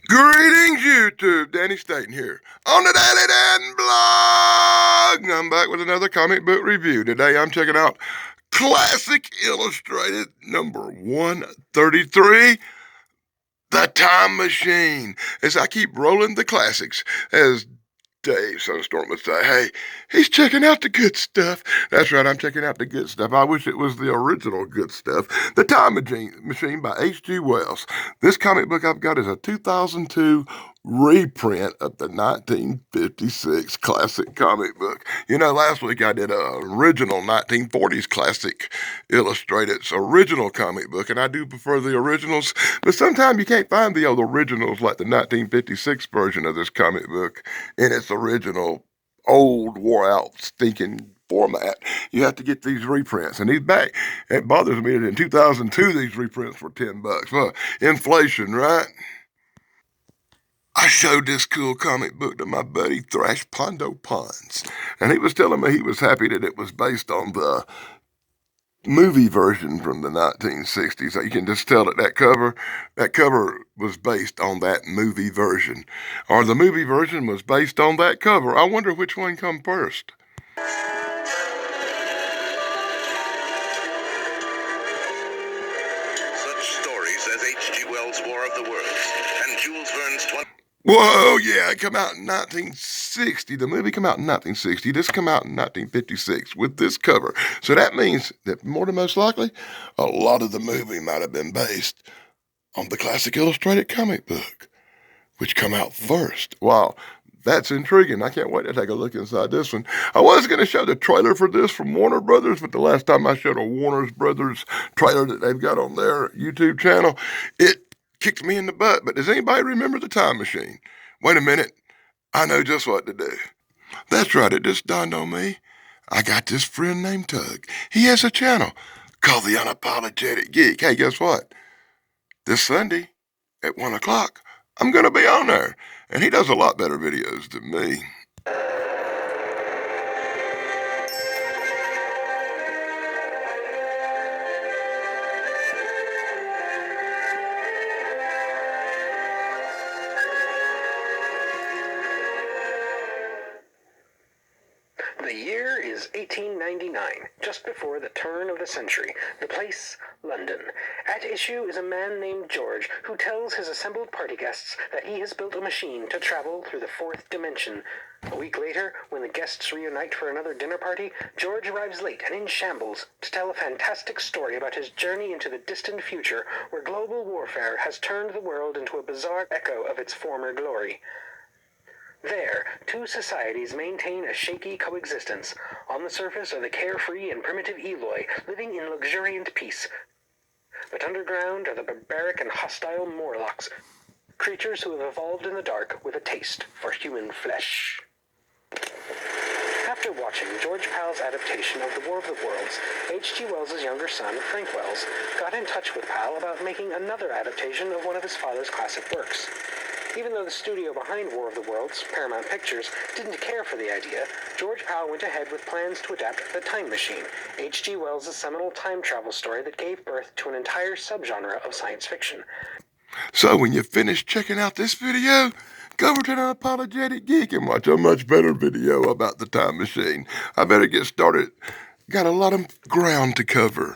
Greetings, YouTube. Danny Staten here on the Daily Dan blog. I'm back with another comic book review. Today I'm checking out Classic Illustrated number 133, The Time Machine. As I keep rolling the classics, as Dave Sunstorm would say, hey, he's checking out the good stuff. That's right, I'm checking out the good stuff. I wish it was the original good stuff. The Time Machine by H.G. Wells. This comic book I've got is a 2002 reprint of the 1956 classic comic book. You know, last week I did an original 1940s classic illustrated's original comic book, and I do prefer the originals, but sometimes you can't find the old originals like the 1956 version of this comic book in its original old wore out stinking format. You have to get these reprints, and these back. It bothers me that in 2002 these reprints were $10. Well, inflation, right? I showed this cool comic book to my buddy Thrash Pondo Pons, and he was telling me he was happy that it was based on the movie version from the 1960s. So you can just tell that that cover was based on that movie version, or the movie version was based on that cover. I wonder which one come first. Such stories as H.G. Wells' War of the Worlds and Jules Verne's Whoa, yeah, it come out in 1960. The movie come out in 1960. This come out in 1956 with this cover. So that means that more than most likely, a lot of the movie might have been based on the classic illustrated comic book, which come out first. Wow, that's intriguing. I can't wait to take a look inside this one. I was going to show the trailer for this from Warner Brothers, but the last time I showed a Warner Brothers trailer that they've got on their YouTube channel, it kicked me in the butt. But does anybody remember the Time Machine? Wait a minute. I know just what to do. That's right. It just dawned on me. I got this friend named Tug. He has a channel called the Unapologetic Geek. Hey, guess what? This Sunday at 1 o'clock, I'm going to be on there. And he does a lot better videos than me. The year is 1899, just before the turn of the century. The place, London. At issue is a man named George, who tells his assembled party guests that he has built a machine to travel through the fourth dimension. A week later, when the guests reunite for another dinner party, George arrives late and in shambles to tell a fantastic story about his journey into the distant future, where global warfare has turned the world into a bizarre echo of its former glory. There, two societies maintain a shaky coexistence. On the surface are the carefree and primitive Eloi, living in luxuriant peace. But underground are the barbaric and hostile Morlocks, creatures who have evolved in the dark with a taste for human flesh. After watching George Pal's adaptation of The War of the Worlds, H.G. Wells' younger son, Frank Wells, got in touch with Pal about making another adaptation of one of his father's classic works. Even though the studio behind War of the Worlds, Paramount Pictures, didn't care for the idea, George Pal went ahead with plans to adapt The Time Machine, H.G. Wells' seminal time travel story that gave birth to an entire subgenre of science fiction. So when you finish checking out this video, go over to the Unapologetic Geek and watch a much better video about the Time Machine. I better get started. Got a lot of ground to cover.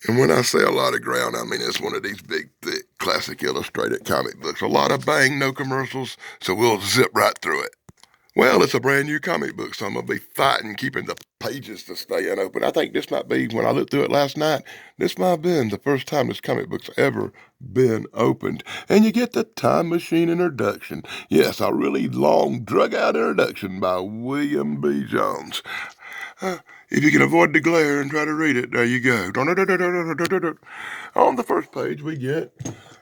And when I say a lot of ground, I mean it's one of these big, thick, classic illustrated comic books. A lot of bang, no commercials, so we'll zip right through it. Well, it's a brand new comic book, so I'm going to be fighting keeping the pages to stay open. I think this might be, when I looked through it last night, this might have been the first time this comic book's ever been opened. And you get the Time Machine introduction. Yes, a really long, drug-out introduction by William B. Jones. If you can avoid the glare and try to read it, there you go. On the first page, we get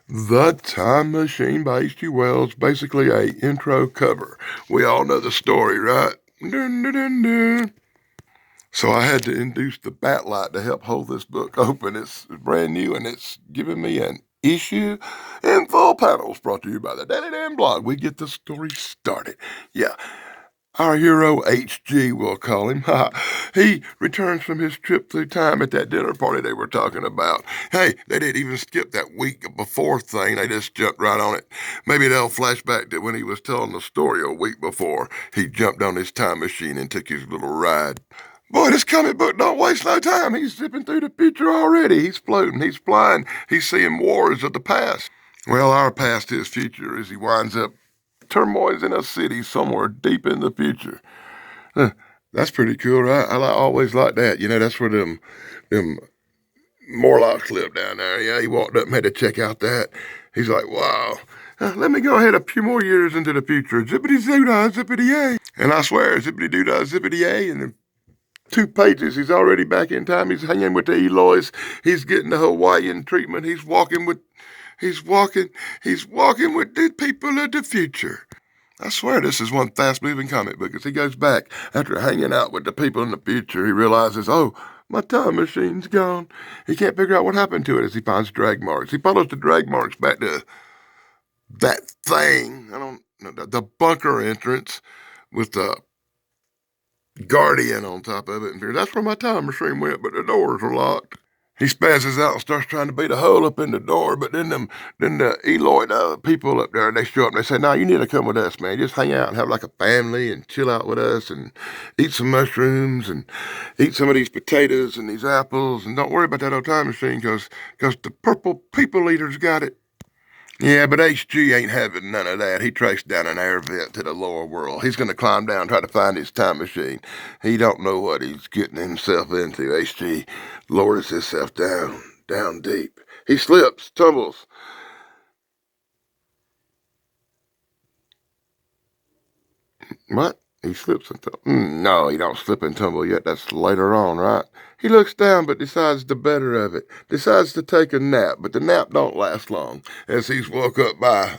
The Time Machine by H.G. Wells, basically a intro cover. We all know the story, right? So I had to induce the backlight to help hold this book open. It's brand new, and it's giving me an issue in full panels, brought to you by the Daily Dan blog. We get the story started. Yeah. Our hero HG, we'll call him. He returns from his trip through time at that dinner party they were talking about. Hey, they didn't even skip that week before thing. They just jumped right on it. Maybe they'll flash back to when he was telling the story a week before. He jumped on his time machine and took his little ride. Boy, this comic book don't waste no time. He's zipping through the future already. He's floating, he's flying, he's seeing wars of the past. Well, our past is future as he winds up turmoils in a city somewhere deep in the future. Huh, that's pretty cool, right? Always like that. You know, that's where them Morlocks live down there. Yeah, he walked up and had to check out that. He's like, wow. Let me go ahead a few more years into the future. Zippity-zoo-dah, zippity-yay. And I swear, zippity-doo-dah, zippity-yay. And in 2 pages, he's already back in time. He's hanging with the Eloys. He's getting the Hawaiian treatment. He's walking with the people of the future. I swear this is one fast-moving comic book. As he goes back after hanging out with the people in the future, he realizes, oh, my time machine's gone. He can't figure out what happened to it as he finds drag marks. He follows the drag marks back to that thing. I don't know, the bunker entrance with the Guardian on top of it. And that's where my time machine went, but the doors were locked. He spazzes out and starts trying to beat a hole up in the door, but then the Eloy people up there, they show up and they say, "No, you need to come with us, man. Just hang out and have like a family and chill out with us and eat some mushrooms and eat some of these potatoes and these apples and don't worry about that old time machine because the purple people eater's got it." Yeah, but HG ain't having none of that. He traced down an air vent to the lower world. He's going to climb down and try to find his time machine. He don't know what he's getting himself into. HG lowers himself down deep. He slips, tumbles. What? He slips and tumbles. No, he don't slip and tumble yet. That's later on, right? He looks down but decides the better of it. Decides to take a nap, but the nap don't last long as he's woke up by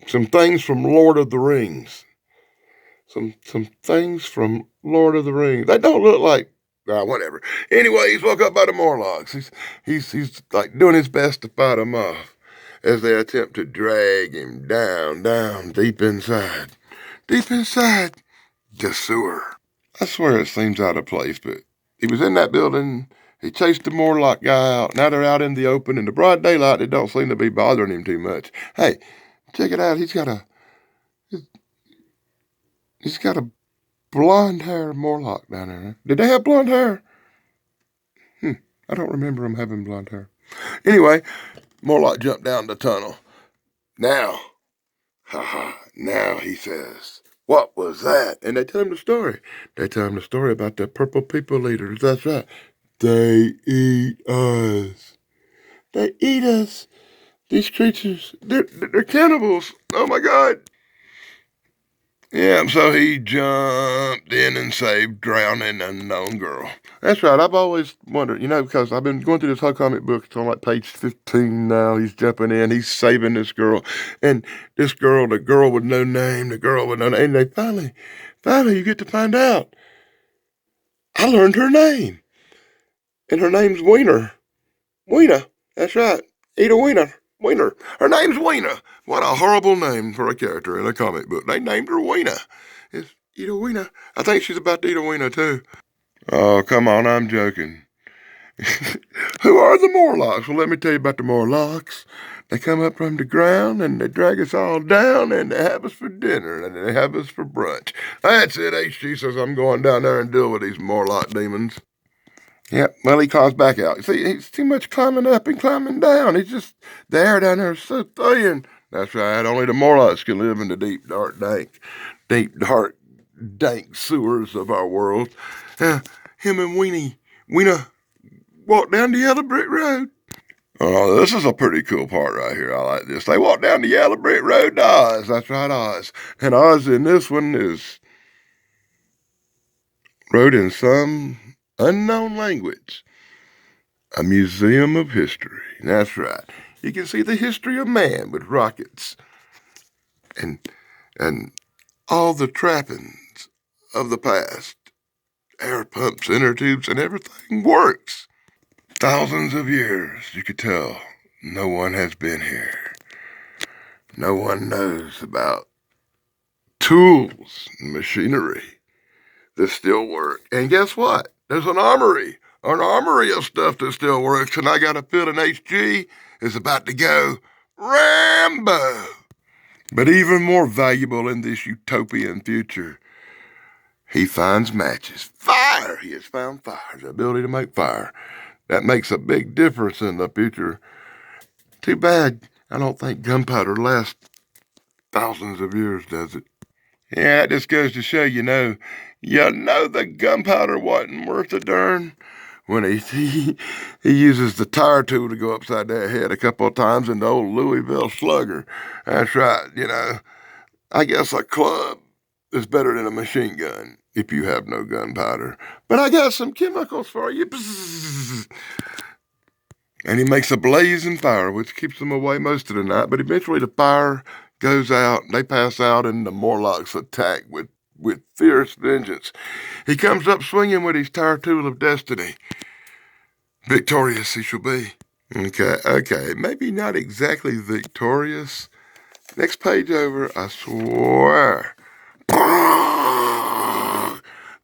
some things from Lord of the Rings. Some things from Lord of the Rings. They don't look like whatever. Anyway, he's woke up by the Morlocks. He's like doing his best to fight them off as they attempt to drag him down deep inside the sewer. I swear it seems out of place, but he was in that building. He chased the Morlock guy out. Now they're out in the open in the broad daylight. It don't seem to be bothering him too much. Hey, check it out. He's got a blonde hair Morlock down there. Did they have blonde hair? I don't remember them having blonde hair. Anyway, Morlock jumped down the tunnel. Now, now he says, what was that? And they tell him the story. They tell him the story about the purple people eaters. That's right. They eat us. They eat us. These creatures, they're cannibals. Oh my God. Yeah, so he jumped in and saved drowning unknown girl. That's right. I've always wondered, because I've been going through this whole comic book. It's on like page 15 now. He's jumping in. He's saving this girl. And this girl, the girl with no name, and they finally, you get to find out. I learned her name. And her name's Wiener. Wiener. That's right. Eat a wiener. Wiener. Her name's Wiener. What a horrible name for a character in a comic book. They named her Wiener. It's eat a wiener. I think she's about to eat a wiener too. Oh, come on, I'm joking. Who are the Morlocks? Well, let me tell you about the Morlocks. They come up from the ground and they drag us all down and they have us for dinner and they have us for brunch. That's it, HG says I'm going down there and deal with these Morlock demons. Yep, well, he calls back out. See, he's too much climbing up and climbing down. He's just, the air down there is so thin. That's right, only the Morlocks can live in the deep, dark, dank sewers of our world. Him and Weena walk down the yellow brick road. Oh, this is a pretty cool part right here. I like this. They walk down the yellow brick road to Oz. That's right, Oz. And Oz in this one is wrote in some unknown language. A museum of history. That's right. You can see the history of man with rockets and all the trappings of the past. Air pumps, inner tubes, and everything works. Thousands of years, you could tell, no one has been here. No one knows about tools and machinery that still work. And guess what? There's an armory of stuff that still works. And I got a feeling HG is about to go Rambo. But even more valuable in this utopian future, he finds matches. Fire! He has found fire, the ability to make fire. That makes a big difference in the future. Too bad I don't think gunpowder lasts thousands of years, does it? Yeah, it just goes to show, the gunpowder wasn't worth a darn when he uses the tire tool to go upside that head a couple of times in the old Louisville Slugger. That's right, I guess a club is better than a machine gun if you have no gunpowder. But I got some chemicals for you. And he makes a blazing fire, which keeps them away most of the night. But eventually the fire goes out, they pass out, and the Morlocks attack with fierce vengeance. He comes up swinging with his tire tool of destiny. Victorious he shall be. Okay, maybe not exactly victorious. Next page over, I swear.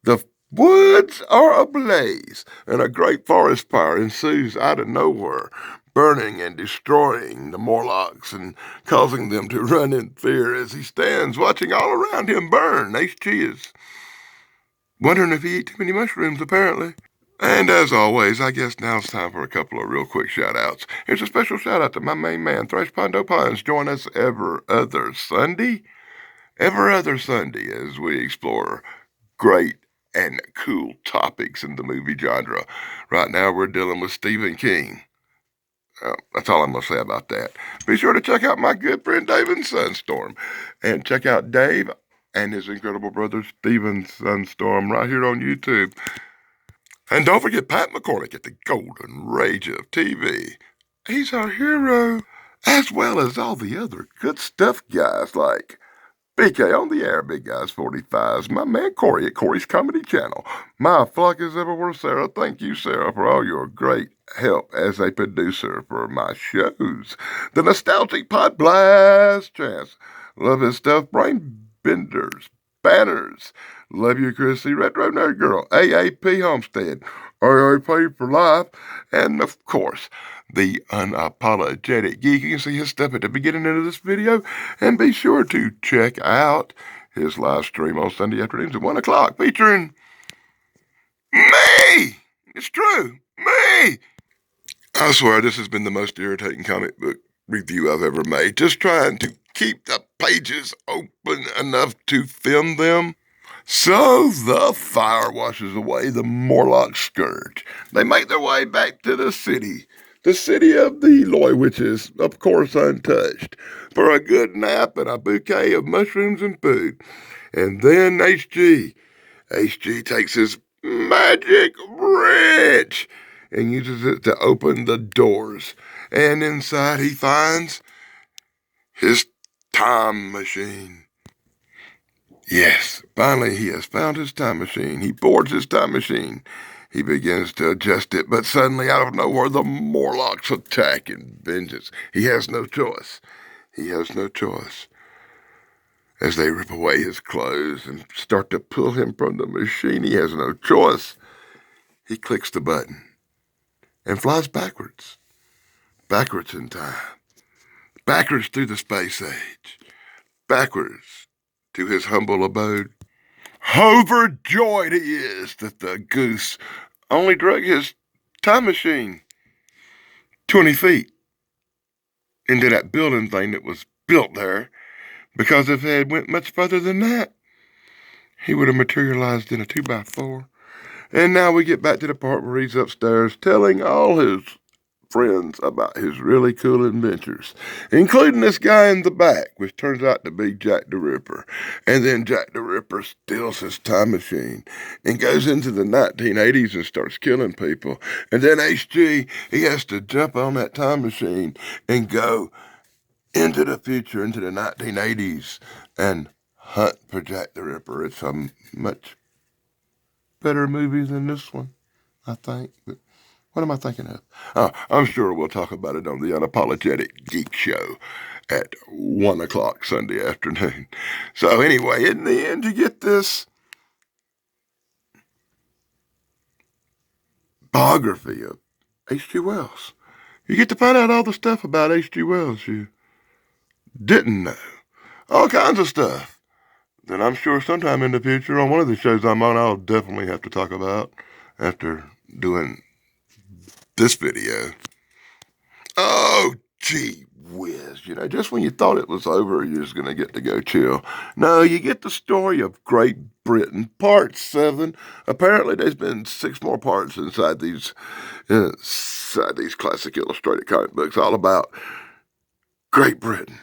The woods are ablaze, and a great forest fire ensues out of nowhere, burning and destroying the Morlocks and causing them to run in fear as he stands watching all around him burn. HG is wondering if he ate too many mushrooms, apparently. And as always, I guess now it's time for a couple of real quick shout-outs. Here's a special shout-out to my main man, Thrash Pondo Pines. Join us every other Sunday, as we explore great and cool topics in the movie genre. Right now, we're dealing with Stephen King. That's all I'm going to say about that. Be sure to check out my good friend Dave and Sunstorm. And check out Dave and his incredible brother Stephen Sunstorm right here on YouTube. And don't forget Pat McCormick at the Golden Rage of TV. He's our hero, as well as all the other good stuff guys like BK on the air, Big Guys 45s, my man Corey at Corey's Comedy Channel. My flock is everywhere, Sarah. Thank you, Sarah, for all your great help as a producer for my shows. The Nostalgic Pod Blast Chance. Love his stuff. Brain Benders. Banners. Love you, Chrissy. Retro Nerd Girl. AAP Homestead. RAP for life. And, of course, the Unapologetic Geek. You can see his stuff at the beginning of this video. And be sure to check out his live stream on Sunday afternoons at 1 o'clock featuring me. It's true. Me. I swear this has been the most irritating comic book review I've ever made. Just trying to keep the pages open enough to film them. So the fire washes away the Morlock scourge. They make their way back to the city of the Loy Witches, of course untouched, for a good nap and a bouquet of mushrooms and food. And then HG takes his magic wrench and uses it to open the doors. And inside he finds his time machine. Yes, finally he has found his time machine. He boards his time machine. He begins to adjust it, but suddenly out of nowhere the Morlocks attack in vengeance. He has no choice. As they rip away his clothes and start to pull him from the machine, he has no choice. He clicks the button and flies backwards in time, backwards through the space age, backwards to his humble abode. Overjoyed he is that the goose only drug his time machine 20 feet into that building thing that was built there, because if it had went much further than that, he would have materialized in a 2x4. And now we get back to the part where he's upstairs telling all his friends about his really cool adventures, including this guy in the back, which turns out to be Jack the Ripper. And then Jack the Ripper steals his time machine and goes into the 1980s and starts killing people. And then HG, he has to jump on that time machine and go into the future, into the 1980s, and hunt for Jack the Ripper. It's a much better movie than this one, I think. But What am I thinking of? I'm sure we'll talk about it on the Unapologetic Geek Show at 1 o'clock Sunday afternoon. So anyway, in the end, you get this biography of H.G. Wells. You get to find out all the stuff about H.G. Wells you didn't know. All kinds of stuff that I'm sure sometime in the future on one of the shows I'm on, I'll definitely have to talk about after doing this video. Oh, gee whiz. Just when you thought it was over, you're just going to get to go chill. No, you get the story of Great Britain, part 7. Apparently, there's been 6 more parts inside these classic illustrated comic books, all about Great Britain.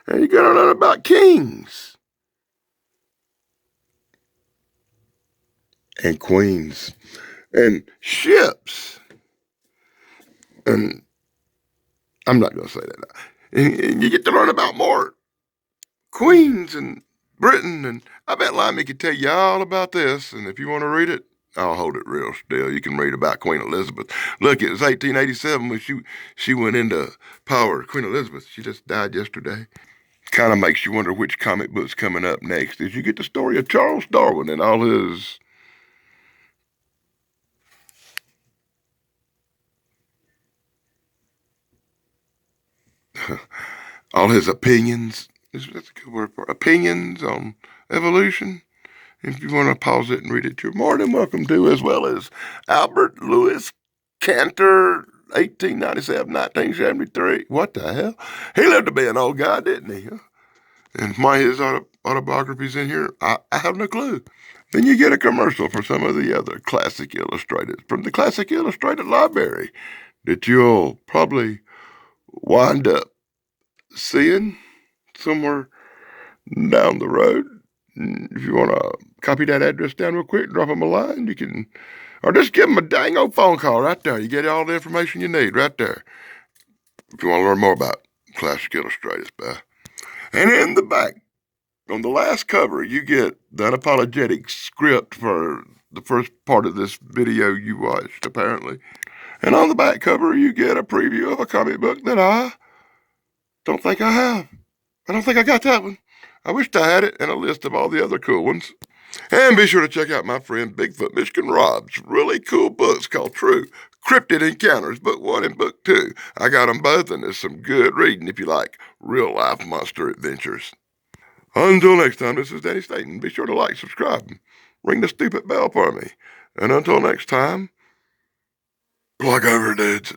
And you're going to learn about kings and queens and ships. And I'm not going to say that now. And you get to learn about more queens and Britain, and I bet Limey could tell you all about this, and if you want to read it, I'll hold it real still. You can read about Queen Elizabeth. Look, it was 1887 when she went into power. Queen Elizabeth, she just died yesterday. Kind of makes you wonder which comic book's coming up next. As you get the story of Charles Darwin and all his opinions. That's a good word for it. Opinions on evolution. If you want to pause it and read it, you're more than welcome to, as well as Albert Lewis Cantor, 1897, 1973. What the hell? He lived to be an old guy, didn't he? And why his autobiography's in here, I have no clue. Then you get a commercial for some of the other classic illustrated from the Classic Illustrated Library that you'll probably wind up seeing somewhere down the road. If you want to copy that address down real quick, drop them a line, you can, or just give them a dang old phone call right there. You get all the information you need right there. If you want to learn more about Classic Illustrated stuff. And in the back, on the last cover, you get the Unapologetic script for the first part of this video you watched, apparently. And on the back cover, you get a preview of a comic book that I don't think I have. I don't think I got that one. I wished I had it, and a list of all the other cool ones. And be sure to check out my friend Bigfoot Michigan Rob's really cool books called True Cryptid Encounters, Book 1 and Book 2. I got them both, and there's some good reading if you like real-life monster adventures. Until next time, this is Danny Staten. Be sure to like, subscribe, and ring the stupid bell for me. And until next time, plug over, dudes.